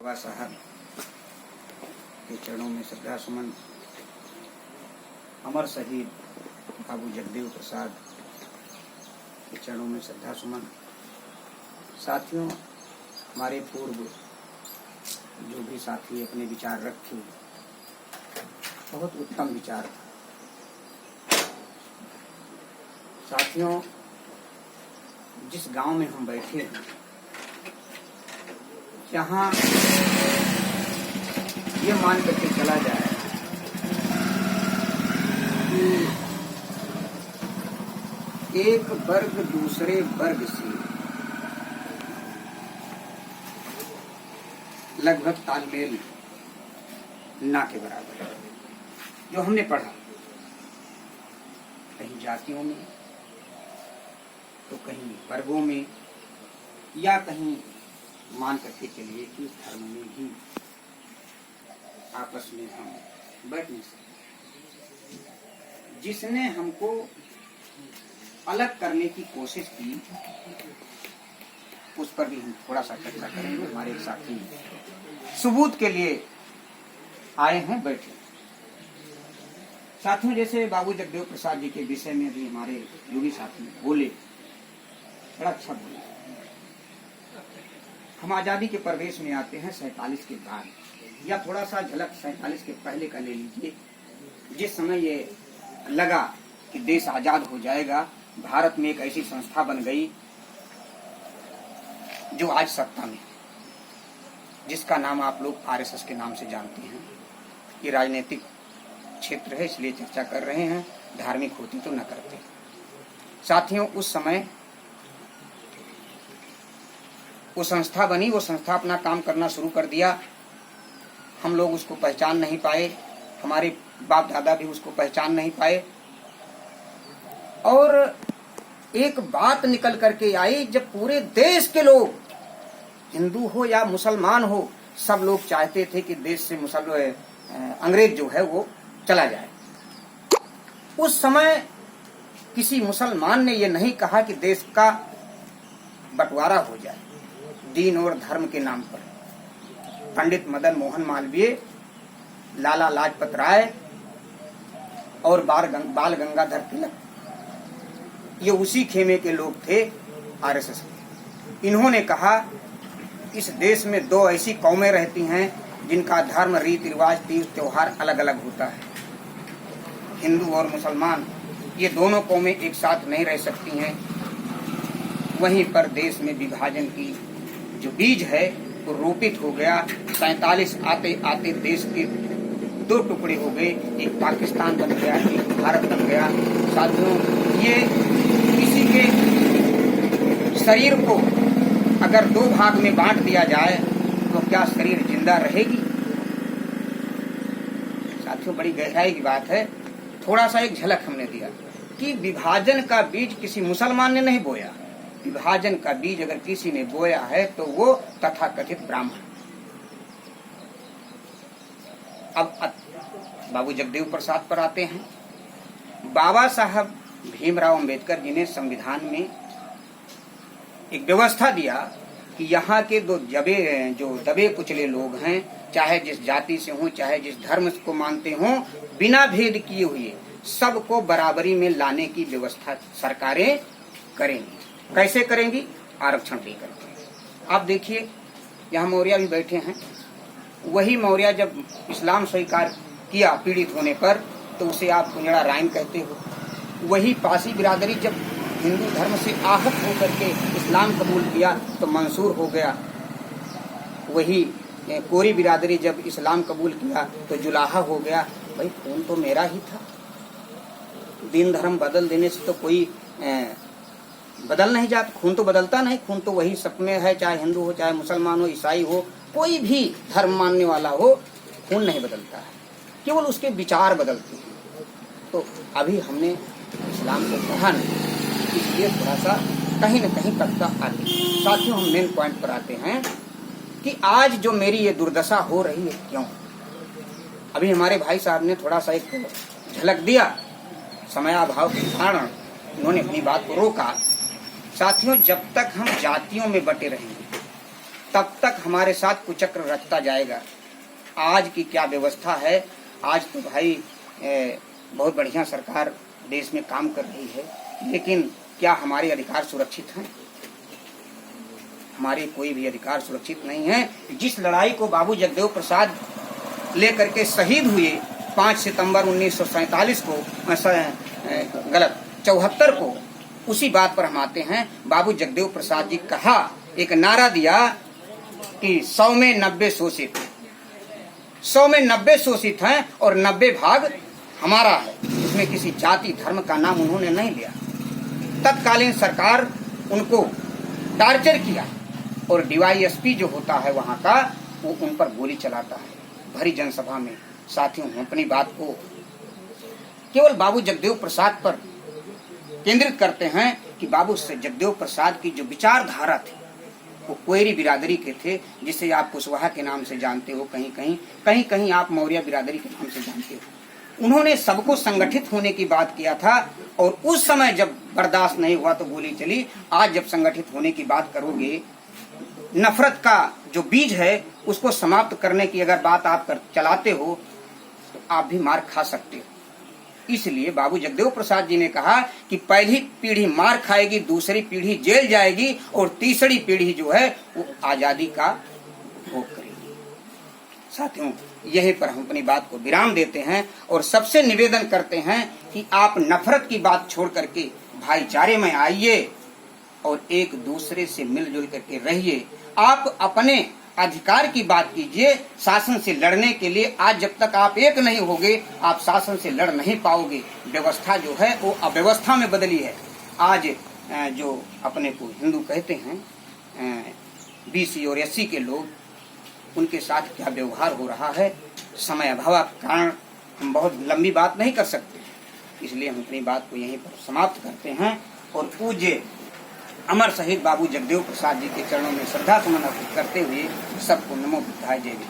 बाबा साहब के चरणों में श्रद्धा सुमन। अमर शहीद बाबू जगदेव प्रसाद के चरणों में श्रद्धा सुमन। साथियों, हमारे पूर्व जो भी साथी अपने विचार रखे, बहुत उत्तम विचार था। साथियों, जिस गांव में हम बैठे हैं, जहाँ ये मान करके चला जाए कि एक वर्ग दूसरे वर्ग से लगभग तालमेल ना के बराबर है। जो हमने पढ़ा कहीं जातियों में, तो कहीं वर्गों में, या कहीं मान करके चलिए कि धर्म में ही आपस में हम बैठ नहीं सकते। जिसने हमको अलग करने की कोशिश की, उस पर भी हम थोड़ा सा चर्चा करेंगे। हमारे साथी सबूत के लिए आए हैं, बैठे। साथियों, जैसे बाबू जगदेव प्रसाद जी के विषय में भी हमारे योगी साथी बोले, बड़ा अच्छा बोले। हम आजादी के प्रवेश में आते हैं 47 के बाद, या थोड़ा सा झलक 47 के पहले का ले लीजिए। जिस समय ये लगा कि देश आजाद हो जाएगा, भारत में एक ऐसी संस्था बन गई जो आज सत्ता में, जिसका नाम आप लोग आरएसएस के नाम से जानते हैं। ये राजनीतिक क्षेत्र है, इसलिए चर्चा कर रहे हैं, धार्मिक होती तो न करते। साथियों, उस समय वो संस्था बनी, वो संस्था अपना काम करना शुरू कर दिया। हम लोग उसको पहचान नहीं पाए, हमारे बाप दादा भी उसको पहचान नहीं पाए। और एक बात निकल करके आई, जब पूरे देश के लोग, हिंदू हो या मुसलमान हो, सब लोग चाहते थे कि देश से अंग्रेज जो है वो चला जाए। उस समय किसी मुसलमान ने ये नहीं कहा कि देश का बंटवारा हो जाए दीन और धर्म के नाम पर। पंडित मदन मोहन मालवीय, लाला लाजपत राय और बाल गंगाधर तिलक, ये उसी खेमे के लोग थे, आरएसएस के। इन्होंने कहा इस देश में दो ऐसी कौमें रहती हैं जिनका धर्म, रीति रिवाज, तीज त्योहार अलग अलग होता है। हिंदू और मुसलमान, ये दोनों कौमें एक साथ नहीं रह सकती हैं। वहीं पर देश में विभाजन की जो बीज है वो रोपित हो गया। 47 आते आते देश के दो टुकड़े हो गए, एक पाकिस्तान बन गया, एक भारत बन गया। साथियों, ये किसी के शरीर को अगर दो भाग में बांट दिया जाए तो क्या शरीर जिंदा रहेगी? साथियों, बड़ी गहराई की बात है। थोड़ा सा एक झलक हमने दिया कि विभाजन का बीज किसी मुसलमान ने नहीं बोया। विभाजन का बीज अगर किसी ने बोया है तो वो तथाकथित ब्राह्मण। अब बाबू जगदेव प्रसाद पर आते हैं। बाबा साहब भीमराव अंबेडकर जी ने संविधान में एक व्यवस्था दिया कि यहाँ के जो दबे कुचले लोग हैं, चाहे जिस जाति से हों, चाहे जिस धर्म को मानते हों, बिना भेद किए हुए सबको बराबरी में लाने की व्यवस्था सरकारें करेंगी। कैसे करेंगी? आरक्षण देकर के। आप देखिए, यहाँ मौर्य भी बैठे हैं। वही मौर्य जब इस्लाम स्वीकार किया पीड़ित होने पर, तो उसे आप कुंजड़ा राइन कहते हो। वही पासी बिरादरी जब हिंदू धर्म से आहत होकर के इस्लाम कबूल किया तो मंसूर हो गया। वही कोरी बिरादरी जब इस्लाम कबूल किया तो जुलाहा हो गया। भाई, खून तो मेरा ही था। दीन धर्म बदल देने से तो कोई बदल नहीं जाता, खून तो बदलता नहीं। खून तो वही सब में है, चाहे हिंदू हो, चाहे मुसलमान हो, ईसाई हो, कोई भी धर्म मानने वाला हो, खून नहीं बदलता है, केवल उसके विचार बदलते हैं। तो अभी हमने इस्लाम को पढ़ा नहीं, इसलिए थोड़ा सा कहीं न कहीं कटता आती है। साथियों, हम मेन पॉइंट पर आते हैं कि आज जो मेरी ये दुर्दशा हो रही है, क्यों? अभी हमारे भाई साहब ने थोड़ा सा एक झलक दिया, समयाभाव के कारण उन्होंने अपनी बात को रोका। साथियों, जब तक हम जातियों में बटे रहेंगे, तब तक हमारे साथ कुचक्र रचता जाएगा। आज की क्या व्यवस्था है, आज तो भाई बहुत बढ़िया सरकार देश में काम कर रही है, लेकिन क्या हमारे अधिकार सुरक्षित हैं? हमारे कोई भी अधिकार सुरक्षित नहीं है। जिस लड़ाई को बाबू जगदेव प्रसाद लेकर के शहीद हुए 5 सितंबर 1947 को, गलत 74 को, उसी बात पर हम आते हैं। बाबू जगदेव प्रसाद जी कहा, एक नारा दिया कि 100 में 90 शोषित, 100 में 90 शोषित हैं और 90 भाग हमारा है। इसमें किसी जाति धर्म का नाम उन्होंने नहीं लिया। तत्कालीन सरकार उनको टार्चर किया और डीवाईएसपी जो होता है वहां का, वो उन पर गोली चलाता है भरी जनसभा में। साथियों, हम अपनी बात को केवल बाबू जगदेव प्रसाद पर केंद्रित करते हैं कि बाबू जगदेव प्रसाद की जो विचारधारा थी वो कोयरी बिरादरी के थे, जिसे आप कुशवाहा के नाम से जानते हो, कहीं कहीं आप मौर्य बिरादरी के नाम से जानते हो। उन्होंने सबको संगठित होने की बात किया था और उस समय जब बर्दाश्त नहीं हुआ तो गोली चली। आज जब संगठित होने की बात करोगे, नफरत का जो बीज है उसको समाप्त करने की अगर बात आप चलाते हो तो आप भी मार खा सकते हो। इसलिए बाबू जगदेव प्रसाद जी ने कहा कि पहली पीढ़ी मार खाएगी, दूसरी पीढ़ी जेल जाएगी और तीसरी पीढ़ी जो है वो आजादी का भोग करेगी। साथियों, यहीं पर हम अपनी बात को विराम देते हैं और सबसे निवेदन करते हैं कि आप नफरत की बात छोड़ करके भाईचारे में आइए और एक दूसरे से मिलजुल करके रहिए। आप अपने अधिकार की बात कीजिए। शासन से लड़ने के लिए आज जब तक आप एक नहीं होगे, आप शासन से लड़ नहीं पाओगे। व्यवस्था जो है वो अव्यवस्था में बदली है। आज जो अपने को हिंदू कहते हैं, BC और SC के लोग, उनके साथ क्या व्यवहार हो रहा है, समय अभाव के कारण हम बहुत लंबी बात नहीं कर सकते, इसलिए हम अपनी बात को यहीं पर समाप्त करते हैं और पूज्य अमर शहीद बाबू जगदेव प्रसाद जी के चरणों में श्रद्धा सुमन अर्पित करते हुए सबको नमो बुद्धाय, जय हिंद।